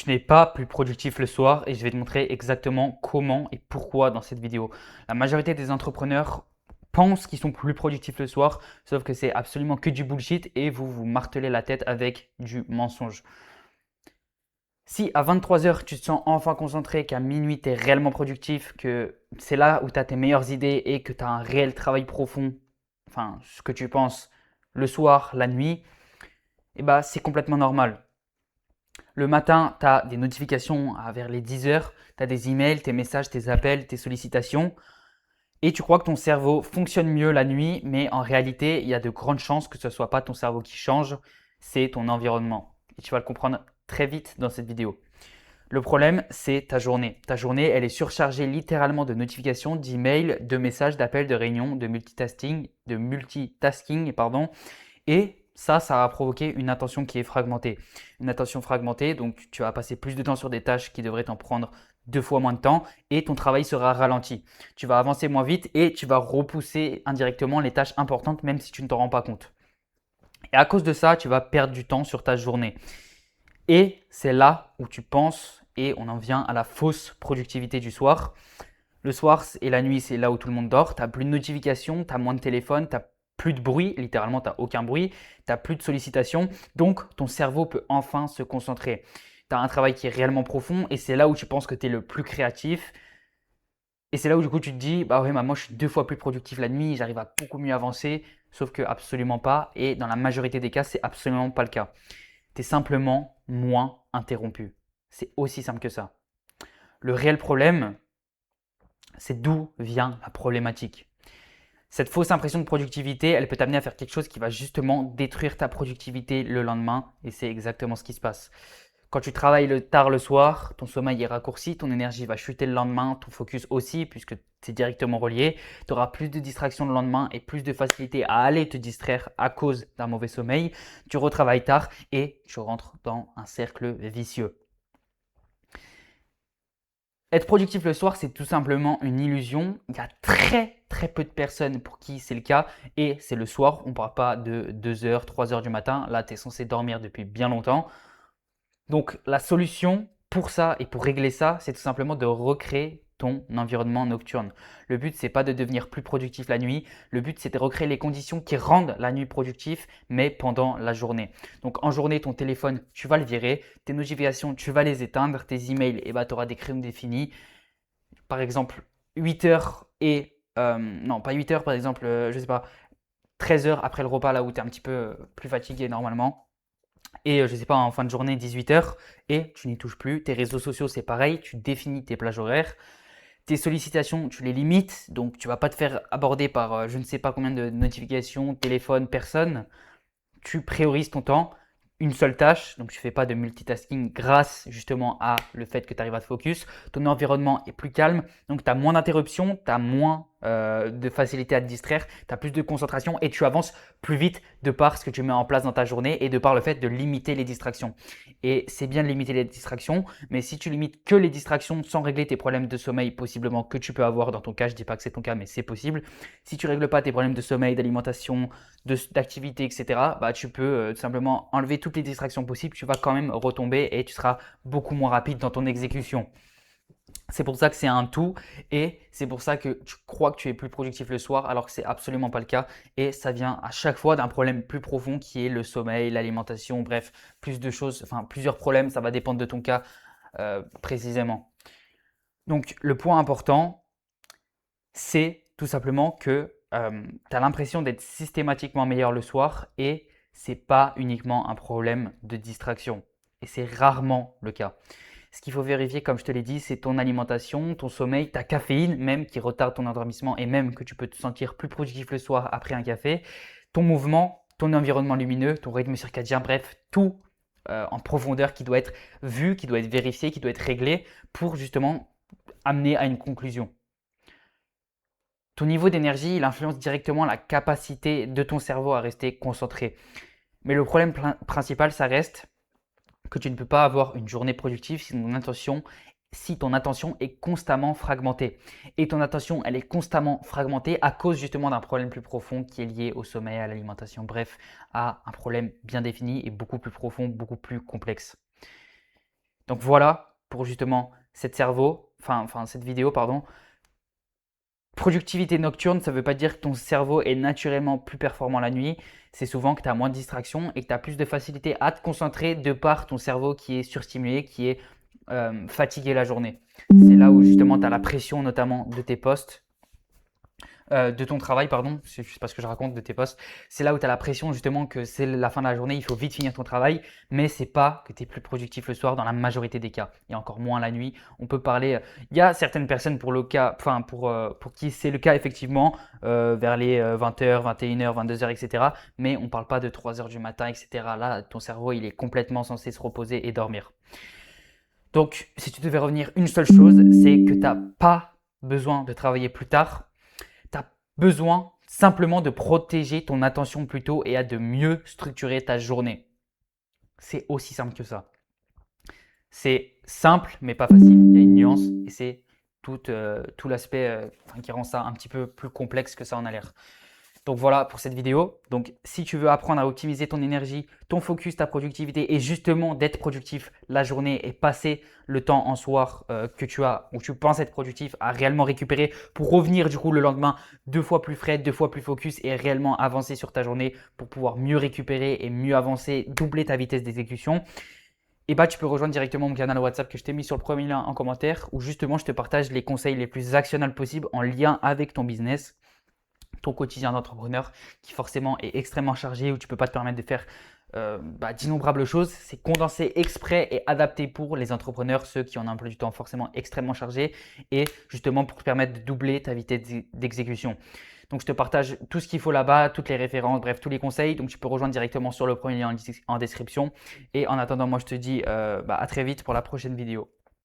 Tu n'es pas plus productif le soir et je vais te montrer exactement comment et pourquoi dans cette vidéo. La majorité des entrepreneurs pensent qu'ils sont plus productifs le soir, sauf que c'est absolument que du bullshit et vous vous martelez la tête avec du mensonge. Si à 23 heures tu te sens enfin concentré, qu'à minuit tu es réellement productif, que c'est là où tu as tes meilleures idées et que tu as un réel travail profond, enfin ce que tu penses le soir, la nuit, eh ben, c'est complètement normal. Le matin, tu as des notifications vers les 10 heures, tu as des emails, tes messages, tes appels, tes sollicitations. Et tu crois que ton cerveau fonctionne mieux la nuit, mais en réalité, il y a de grandes chances que ce ne soit pas ton cerveau qui change, c'est ton environnement. Et tu vas le comprendre très vite dans cette vidéo. Le problème, c'est ta journée. Ta journée, elle est surchargée littéralement de notifications, d'emails, de messages, d'appels, de réunions, de multitasking, pardon, et ça va provoquer une attention qui est fragmentée. Une attention fragmentée, donc tu vas passer plus de temps sur des tâches qui devraient t'en prendre deux fois moins de temps et ton travail sera ralenti. Tu vas avancer moins vite et tu vas repousser indirectement les tâches importantes même si tu ne t'en rends pas compte. Et à cause de ça, tu vas perdre du temps sur ta journée. Et c'est là où tu penses, et on en vient à la fausse productivité du soir. Le soir et la nuit, c'est là où tout le monde dort. Tu n'as plus de notifications, tu as moins de téléphone, tu n'as plus de bruit, littéralement, tu n'as aucun bruit, tu n'as plus de sollicitations. Donc, ton cerveau peut enfin se concentrer. Tu as un travail qui est réellement profond et c'est là où tu penses que tu es le plus créatif. Et c'est là où du coup tu te dis, bah ouais, moi je suis deux fois plus productif la nuit, j'arrive à beaucoup mieux avancer. Sauf que absolument pas. Et dans la majorité des cas, c'est absolument pas le cas. Tu es simplement moins interrompu. C'est aussi simple que ça. Le réel problème, c'est d'où vient la problématique. Cette fausse impression de productivité, elle peut t'amener à faire quelque chose qui va justement détruire ta productivité le lendemain. Et c'est exactement ce qui se passe. Quand tu travailles tard le soir, ton sommeil est raccourci, ton énergie va chuter le lendemain, ton focus aussi, puisque c'est directement relié. Tu auras plus de distractions le lendemain et plus de facilité à aller te distraire à cause d'un mauvais sommeil. Tu retravailles tard et tu rentres dans un cercle vicieux. Être productif le soir, c'est tout simplement une illusion. Il y a très très peu de personnes pour qui c'est le cas et c'est le soir. On ne parle pas de 2 heures, 3 heures du matin. Là, tu es censé dormir depuis bien longtemps. Donc la solution pour ça et pour régler ça, c'est tout simplement de recréer ton environnement nocturne. Le but, c'est pas de devenir plus productif la nuit. Le but, c'est de recréer les conditions qui rendent la nuit productive, mais pendant la journée. Donc en journée, ton téléphone, tu vas le virer. Tes notifications, tu vas les éteindre. Tes emails, eh ben, tu auras des créneaux définis. Par exemple, 8 heures et… non, pas 8 heures, par exemple, je sais pas, 13 heures après le repas, là où tu es un petit peu plus fatigué normalement. Et je sais pas, en fin de journée, 18 heures, et tu n'y touches plus. Tes réseaux sociaux, c'est pareil, tu définis tes plages horaires. Tes sollicitations, tu les limites, donc tu vas pas te faire aborder par je ne sais pas combien de notifications, téléphone, personne. Tu priorises ton temps, une seule tâche, donc tu ne fais pas de multitasking grâce justement à le fait que tu arrives à te focus. Ton environnement est plus calme, donc tu as moins d'interruptions, tu as moins de facilité à te distraire, tu as plus de concentration et tu avances plus vite de par ce que tu mets en place dans ta journée et de par le fait de limiter les distractions. Et c'est bien de limiter les distractions, mais si tu limites que les distractions sans régler tes problèmes de sommeil possiblement que tu peux avoir dans ton cas, je ne dis pas que c'est ton cas, mais c'est possible. Si tu ne règles pas tes problèmes de sommeil, d'alimentation, d'activité, etc., bah, tu peux tout simplement enlever toutes les distractions possibles, tu vas quand même retomber et tu seras beaucoup moins rapide dans ton exécution. C'est pour ça que c'est un tout et c'est pour ça que tu crois que tu es plus productif le soir alors que c'est absolument pas le cas et ça vient à chaque fois d'un problème plus profond qui est le sommeil, l'alimentation, bref, plus de choses, enfin plusieurs problèmes, ça va dépendre de ton cas précisément. Donc le point important, c'est tout simplement que tu as l'impression d'être systématiquement meilleur le soir et c'est pas uniquement un problème de distraction. Et c'est rarement le cas. Ce qu'il faut vérifier, comme je te l'ai dit, c'est ton alimentation, ton sommeil, ta caféine, même qui retarde ton endormissement et même que tu peux te sentir plus productif le soir après un café, ton mouvement, ton environnement lumineux, ton rythme circadien, bref, tout en profondeur qui doit être vu, qui doit être vérifié, qui doit être réglé pour justement amener à une conclusion. Ton niveau d'énergie, il influence directement la capacité de ton cerveau à rester concentré. Mais le problème principal, ça reste que tu ne peux pas avoir une journée productive si ton attention est constamment fragmentée. Et ton attention, elle est constamment fragmentée à cause justement d'un problème plus profond qui est lié au sommeil, à l'alimentation, bref, à un problème bien défini et beaucoup plus profond, beaucoup plus complexe. Donc voilà pour justement cette vidéo, pardon. Productivité nocturne, ça ne veut pas dire que ton cerveau est naturellement plus performant la nuit. C'est souvent que tu as moins de distractions et que tu as plus de facilité à te concentrer de par ton cerveau qui est surstimulé, qui est fatigué la journée. C'est là où justement tu as la pression notamment de tes postes, de ton travail, pardon, c'est juste parce que je raconte de tes postes. C'est là où tu as la pression justement que c'est la fin de la journée, il faut vite finir ton travail, mais c'est pas que tu es plus productif le soir dans la majorité des cas, et encore moins la nuit. On peut parler, il y a certaines personnes pour le cas, pour qui c'est le cas effectivement, vers les 20h, 21h, 22h, etc. Mais on parle pas de 3h du matin, etc. Là, ton cerveau, il est complètement censé se reposer et dormir. Donc, si tu devais revenir une seule chose, c'est que tu n'as pas besoin de travailler plus tard. Tu as besoin simplement de protéger ton attention plus tôt et de mieux structurer ta journée. C'est aussi simple que ça. C'est simple, mais pas facile. Il y a une nuance et c'est tout l'aspect qui rend ça un petit peu plus complexe que ça en a l'air. Donc voilà pour cette vidéo. Donc si tu veux apprendre à optimiser ton énergie, ton focus, ta productivité et justement d'être productif la journée et passer le temps en soir que tu as où tu penses être productif à réellement récupérer pour revenir du coup le lendemain 2 fois plus frais, 2 fois plus focus et réellement avancer sur ta journée pour pouvoir mieux récupérer et mieux avancer, doubler ta vitesse d'exécution. Et bah tu peux rejoindre directement mon canal WhatsApp que je t'ai mis sur le premier lien en commentaire où justement je te partage les conseils les plus actionnables possibles en lien avec ton business, ton quotidien d'entrepreneur qui forcément est extrêmement chargé où tu ne peux pas te permettre de faire d'innombrables choses. C'est condensé exprès et adapté pour les entrepreneurs, ceux qui ont un emploi du temps forcément extrêmement chargé et justement pour te permettre de doubler ta vitesse d'exécution. Donc je te partage tout ce qu'il faut là-bas, toutes les références, bref tous les conseils. Donc tu peux rejoindre directement sur le premier lien en description. Et en attendant, moi je te dis à très vite pour la prochaine vidéo.